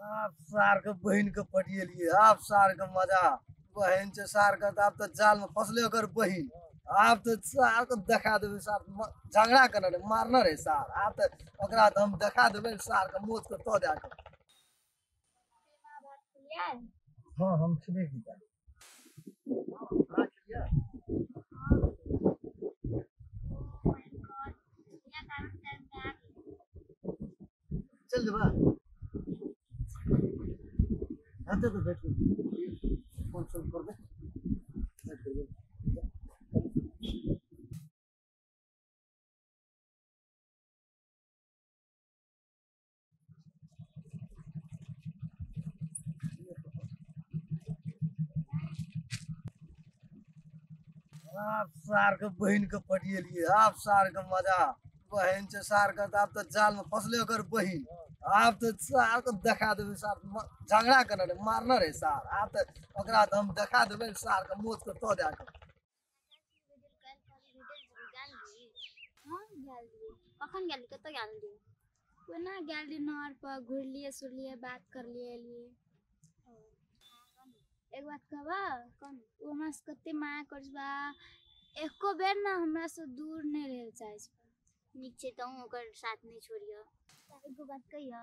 आप सार के बहन के पटियलिए आप सार के मजा बहन से सार के आप तो जाल में फसले कर बहन आप तो सार को दिखा देबे सार झगड़ा करना मारना रे सार आप तो ओकरा तो हम दिखा देबे सार के मोच के तो दे के हां हम सुने की चल देबा आते तो बैठ फोन सुन कर दे आप सार के बहन के पटियलिए आप सार के मजा बहन से सार के आप तो जाल में फसले कर बहन आप तो सार को दिखा देबे सार झगड़ा करना मारना रे सार आप तो ओकरा तो हम दिखा देबे सार के मोच के तो दे के कखन गेली कत गेली कोना गेली नहर पर घुरलिए सुरलिए बात कर लिए एक बात कहबा कौन ओ हमरा से कते माया करबा एको बेर ना हमरा से दूर नहीं रह चाहे नीचे तो ओकर साथ नहीं छोड़ियो एगो बात कहियो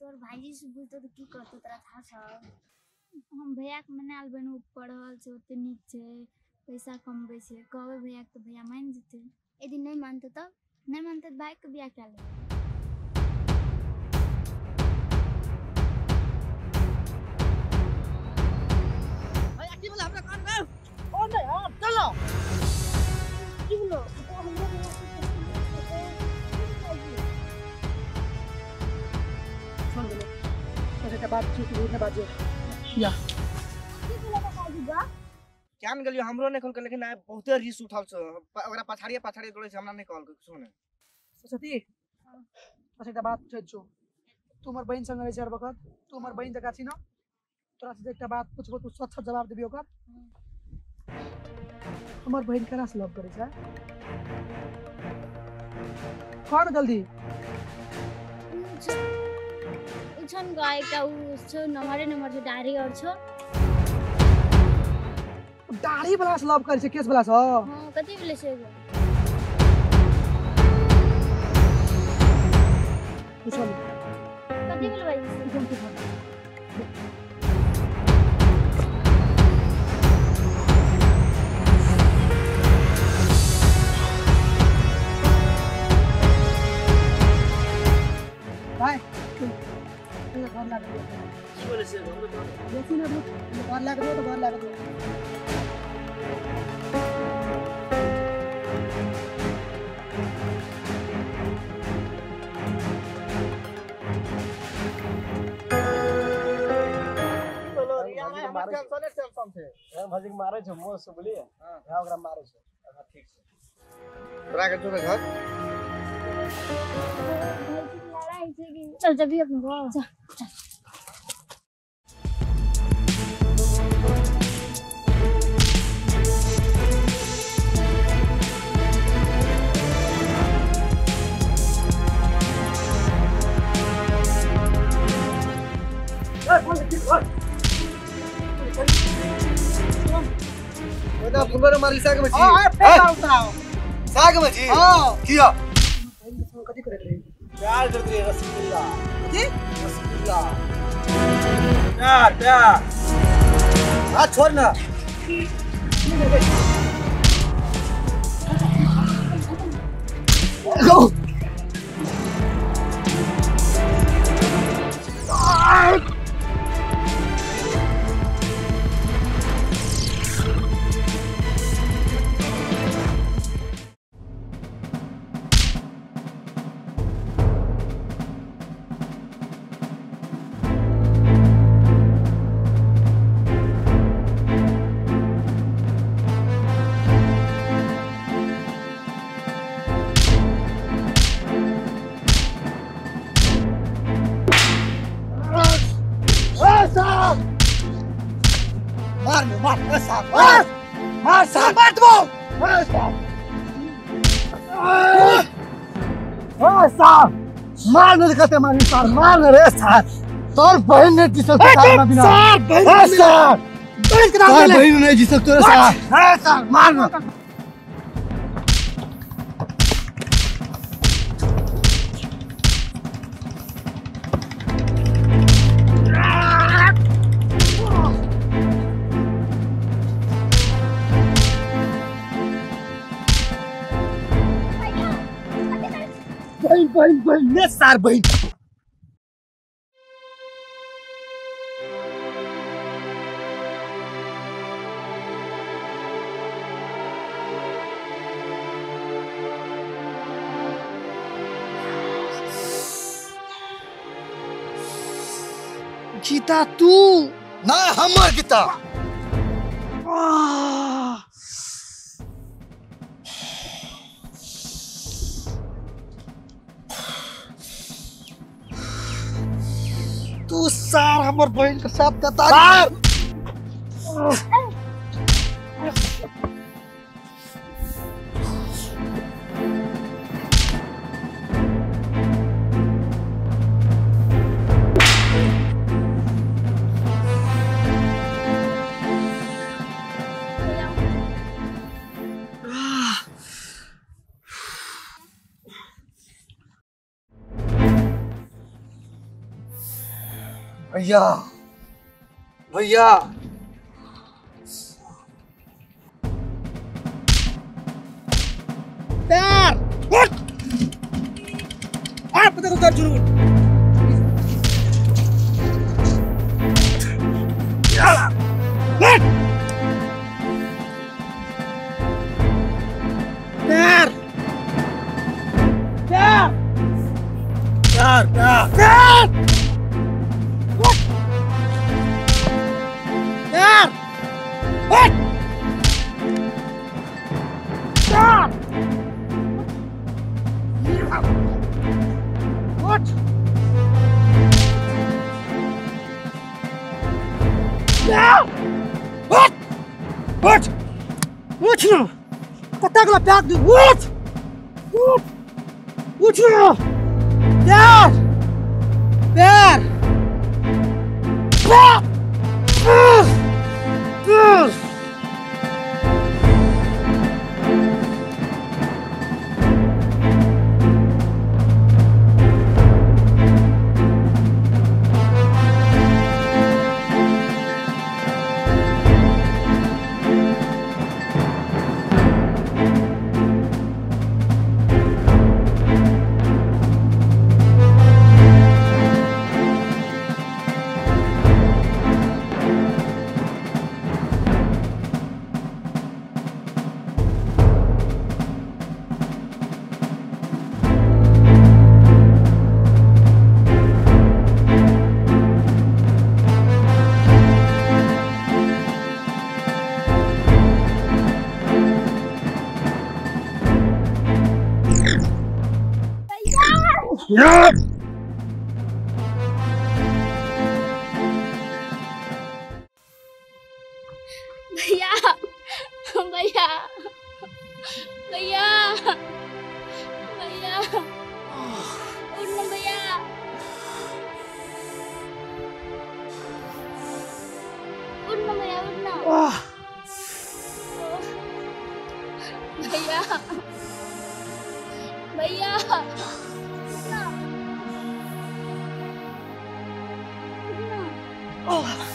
तोर भाईजी से बुझतो तो की करतो तोरा था सब हम भैया के मनाल बन पढ़ल छै ओते नीक छै पैसा कमबै छै कहबै भैया के तो भैया मान जेते यदि नहीं मानते तो भाई के बियाह कर ले क्यान गेलियो हमरो नै कहल लेकिन बहुते रिस उठल छ ओकरा पछाड़िए तोड़े से हमरा नै कहल सुने सरस्वती अच्छा एक बात पूछै छौ तू हमर बहन संग रहै छै हर वक्त तू हमर बहन जका छी न तोरा से एकटा बात पूछबो तू सच जवाब देबी ओकर हमर बहन केना से लव करे छै कौन जल्दी उछन गायका उ छ नम्बर छ डारी और छ दाढ़ी वाला से लव करे छै केस वाला से हां कथि बोले छै पूछल कथि बोले भाई भाई घर लगा दो की बोले से हम तो देखी ना घर लगा दो तो घर लगा दो टेंशन से हम भजी के मारे छ मोस से बोलिए हां ओकरा मारे छ अच्छा ठीक छै तोरा के जोरे घर चल जब भी अपने को चल ओदा फुलबारे मारी साग में साग में जी किया कथी करत रही प्यार करते रहे रसगुल्ला रसगुल्ला प्यार हाथ छोड़ ना मार नहीं कहते मारी सार मार रे सार तोर बहन ने जिसक सार बिना सार बहन नहीं जिसक तोरे सार मार ना बहन ने सार बहन गीता तू ना हमर गीता तू सार हमर बहन के साथ गद्दार भैया भैया यार उठ आप पता को जरूर यार यार यार यार यार what stop what yeah what you katagla back the what you there Yeah! भैया भैया भैया भैया उठ ना भैया ओह भैया भैया ओह